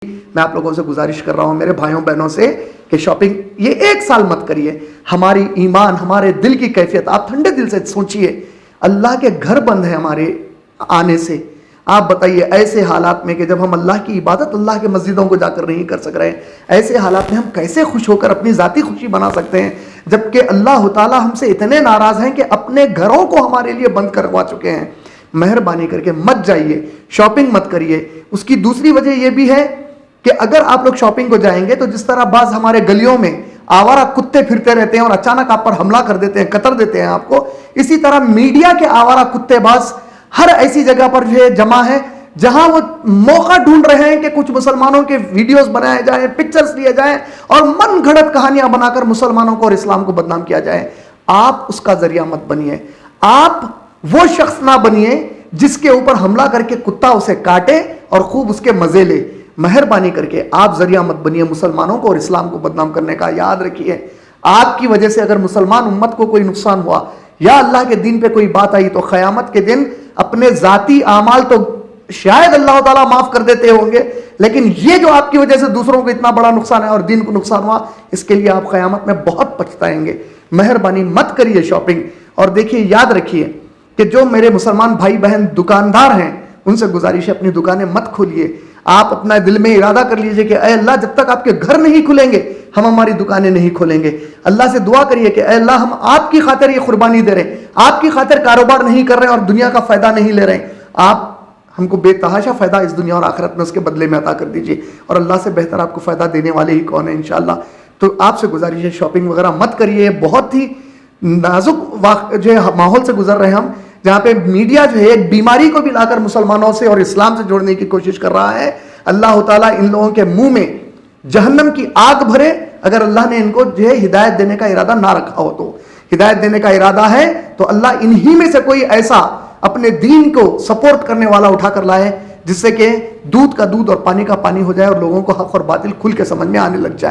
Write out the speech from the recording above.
میں آپ لوگوں سے گزارش کر رہا ہوں میرے بھائیوں بہنوں سے کہ شاپنگ یہ 1 سال مت کریے. ہماری ایمان ہمارے دل کی کیفیت آپ ٹھنڈے دل سے سوچئے. اللہ کے گھر بند ہیں ہمارے آنے سے. آپ بتائیے ایسے حالات میں کہ جب ہم اللہ کی عبادت اللہ کے مسجدوں کو جا کر نہیں کر سک رہے ہیں, ایسے حالات میں ہم کیسے خوش ہو کر اپنی ذاتی خوشی بنا سکتے ہیں جبکہ اللہ تعالیٰ ہم سے اتنے ناراض ہیں کہ اپنے گھروں کو ہمارے لیے بند کروا چکے ہیں. مہربانی کر کے مت جائیے, شاپنگ مت کریے. اس کی دوسری وجہ یہ بھی ہے کہ اگر آپ لوگ شاپنگ کو جائیں گے تو جس طرح بعض ہمارے گلیوں میں آوارہ کتے پھرتے رہتے ہیں اور اچانک آپ پر حملہ کر دیتے ہیں, قتل دیتے ہیں آپ کو, اسی طرح میڈیا کے آوارہ کتے باز ہر ایسی جگہ پر جو ہے جمع ہے جہاں وہ موقع ڈھونڈ رہے ہیں کہ کچھ مسلمانوں کے ویڈیوز بنائے جائیں, پکچرز لیے جائیں اور من گھڑت کہانیاں بنا کر مسلمانوں کو اور اسلام کو بدنام کیا جائے. آپ اس کا ذریعہ مت بنیے. آپ وہ شخص نہ بنیے جس کے اوپر حملہ کر کے کتا اسے کاٹے اور خوب اس کے مزے لے. مہربانی کر کے آپ ذریعہ مت بنیے مسلمانوں کو اور اسلام کو بدنام کرنے کا. یاد رکھیے آپ کی وجہ سے اگر مسلمان امت کو کوئی نقصان ہوا یا اللہ کے دین پہ کوئی بات آئی تو قیامت کے دن اپنے ذاتی اعمال تو شاید اللہ تعالیٰ معاف کر دیتے ہوں گے, لیکن یہ جو آپ کی وجہ سے دوسروں کو اتنا بڑا نقصان ہے اور دین کو نقصان ہوا, اس کے لیے آپ قیامت میں بہت پچھتائیں گے. مہربانی مت کریے شاپنگ. اور دیکھیے یاد رکھیے کہ جو میرے مسلمان بھائی بہن دکاندار ہیں ان سے گزارش ہے اپنی دکانیں مت کھولیے. آپ اپنا دل میں ارادہ کر لیجئے کہ اے اللہ جب تک آپ کے گھر نہیں کھلیں گے ہم ہماری دکانیں نہیں کھولیں گے. اللہ سے دعا کریے کہ اے اللہ ہم آپ کی خاطر یہ قربانی دے رہے ہیں, آپ کی خاطر کاروبار نہیں کر رہے ہیں اور دنیا کا فائدہ نہیں لے رہے ہیں. آپ ہم کو بے تحاشا فائدہ اس دنیا اور آخرت میں اس کے بدلے میں عطا کر دیجئے, اور اللہ سے بہتر آپ کو فائدہ دینے والے ہی کون ہیں انشاءاللہ. تو آپ سے گزارش ہے شاپنگ وغیرہ مت کریے. بہت ہی نازک جو ہے ماحول سے گزر رہے ہیں ہم, جہاں پہ میڈیا جو ہے ایک بیماری کو بھی لا کر مسلمانوں سے اور اسلام سے جوڑنے کی کوشش کر رہا ہے. اللہ تعالیٰ ان لوگوں کے منہ میں جہنم کی آگ بھرے اگر اللہ نے ان کو جو ہے ہدایت دینے کا ارادہ نہ رکھا ہو. تو ہدایت دینے کا ارادہ ہے تو اللہ انہی میں سے کوئی ایسا اپنے دین کو سپورٹ کرنے والا اٹھا کر لائے جس سے کہ دودھ کا دودھ اور پانی کا پانی ہو جائے اور لوگوں کو حق اور باطل کھل کے سمجھ میں آنے لگ جائے.